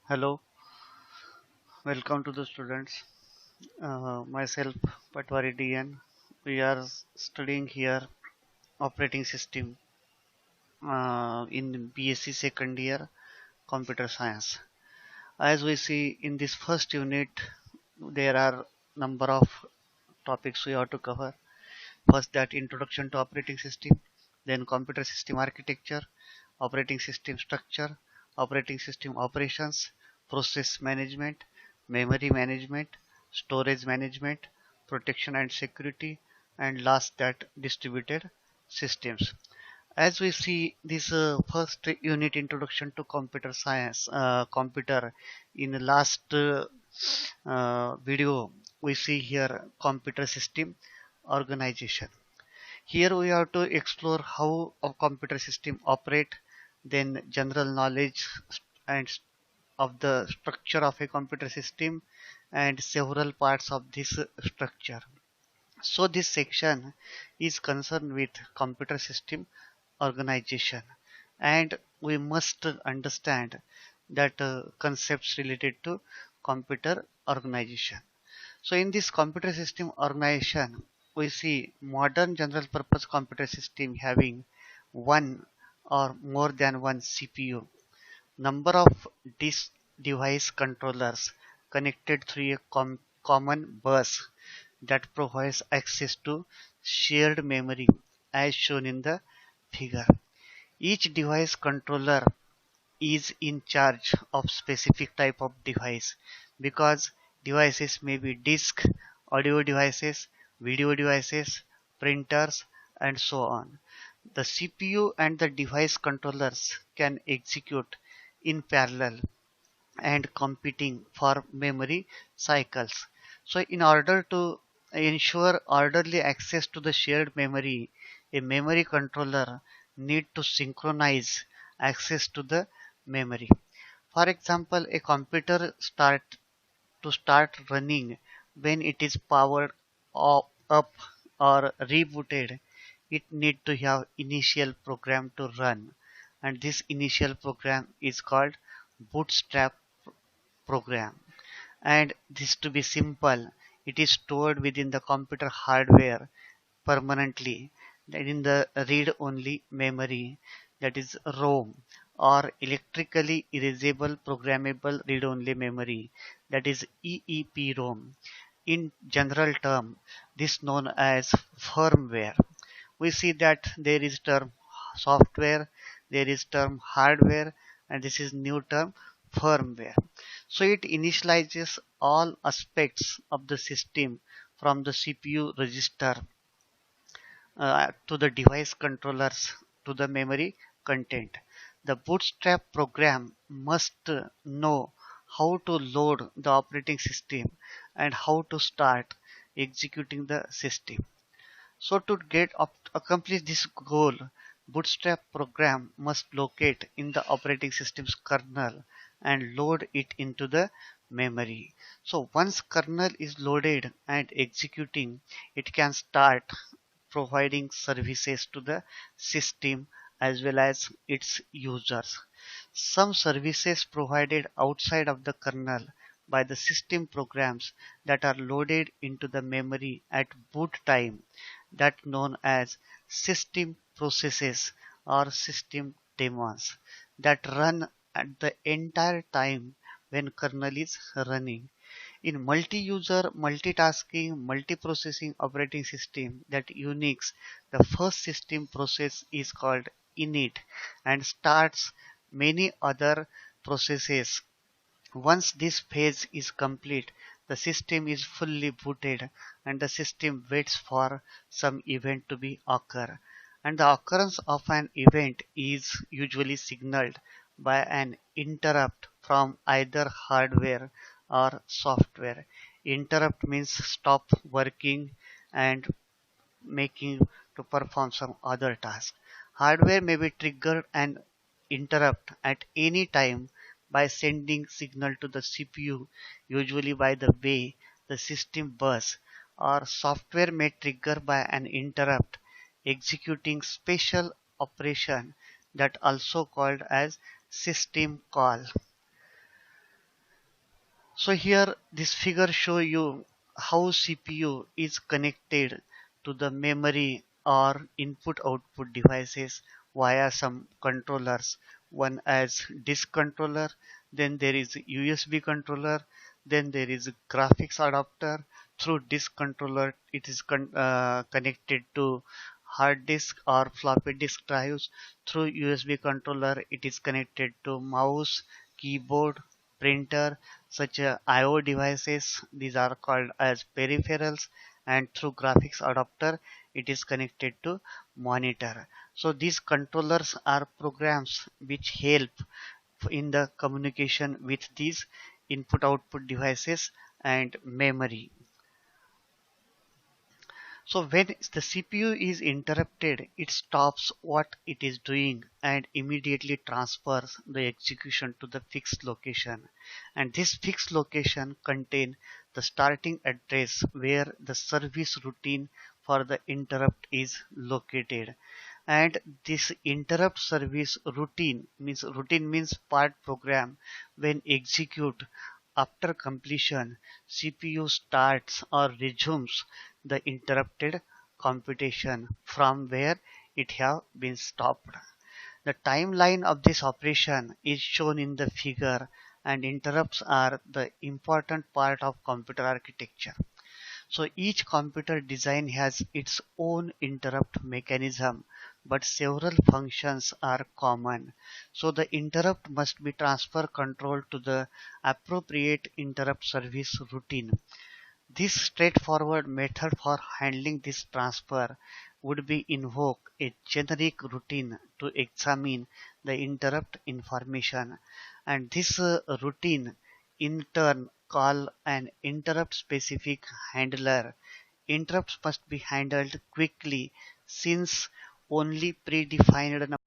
Hello, welcome to the students. Myself, Patwari DN. We are studying here operating system in BSc second year computer science. As we see in this first unit, there are number of topics we have to cover. First, that introduction to operating system, then computer system architecture, operating system structure, operating system operations, process management, memory management, storage management, protection and security, and last that distributed systems. As we see this first unit introduction to computer science, computer in the last video, we see here computer system organization. Here we have to explore how a computer system operate, then general knowledge and of the structure of a computer system and several parts of this structure. So this section is concerned with computer system organization, and we must understand that concepts related to computer organization. So in this computer system organization, we see modern general purpose computer system having one or more than one CPU, number of this device controllers connected through a common bus that provides access to shared memory as shown in the figure. Each device controller is in charge of specific type of device because devices may be disk, audio devices, video devices, printers, and so on. The CPU and the device controllers can execute in parallel and competing for memory cycles. So in order to ensure orderly access to the shared memory, a memory controller need to synchronize access to the memory. For example, a computer start running when it is powered up or rebooted, it need to have initial program to run, and this initial program is called bootstrap program. And this to be simple, it is stored within the computer hardware permanently, that in the read-only memory, that is ROM, or electrically erasable programmable read-only memory, that is EEPROM. In general term, this known as firmware. We see that there is term software, there is term hardware, and this is new term firmware. So it initializes all aspects of the system from the CPU register to the device controllers to the memory content. The bootstrap program must know how to load the operating system and how to start executing the system. So to accomplish this goal, bootstrap program must locate in the operating system's kernel and load it into the memory. So once kernel is loaded and executing, it can start providing services to the system as well as its users. Some services provided outside of the kernel by the system programs that are loaded into the memory at boot time, that known as system processes or system daemons, that run at the entire time when kernel is running. In multi-user, multitasking, multiprocessing operating system, that Unix, the first system process is called init and starts many other processes. Once this phase is complete, the system is fully booted and the system waits for some event to be occur. And the occurrence of an event is usually signaled by an interrupt from either hardware or software. Interrupt means stop working and making to perform some other task. Hardware may be triggered and interrupt at any time by sending signal to the CPU, usually by the way the system bus, or software may trigger by an interrupt executing special operation that also called as system call. So here this figure show you how CPU is connected to the memory or input output devices via some controllers. One as disk controller, then there is USB controller, then there is a graphics adapter. Through disk controller it is connected to hard disk or floppy disk drives. Through USB controller it is connected to mouse, keyboard, printer, such I/O devices. These are called as peripherals, and through graphics adapter it is connected to monitor. So these controllers are programs which help in the communication with these input output devices and memory. So when the CPU is interrupted, it stops what it is doing and immediately transfers the execution to the fixed location. And this fixed location contain the starting address where the service routine for the interrupt is located. And this interrupt service routine means part program when execute after completion. CPU starts or resumes the interrupted computation from where it have been stopped. The timeline of this operation is shown in the figure, and interrupts are the important part of computer architecture. So each computer design has its own interrupt mechanism, but several functions are common. So the interrupt must be transfer control to the appropriate interrupt service routine. This straightforward method for handling this transfer would be invoke a generic routine to examine the interrupt information, and this routine in turn call an interrupt specific handler. Interrupts must be handled quickly since only predefined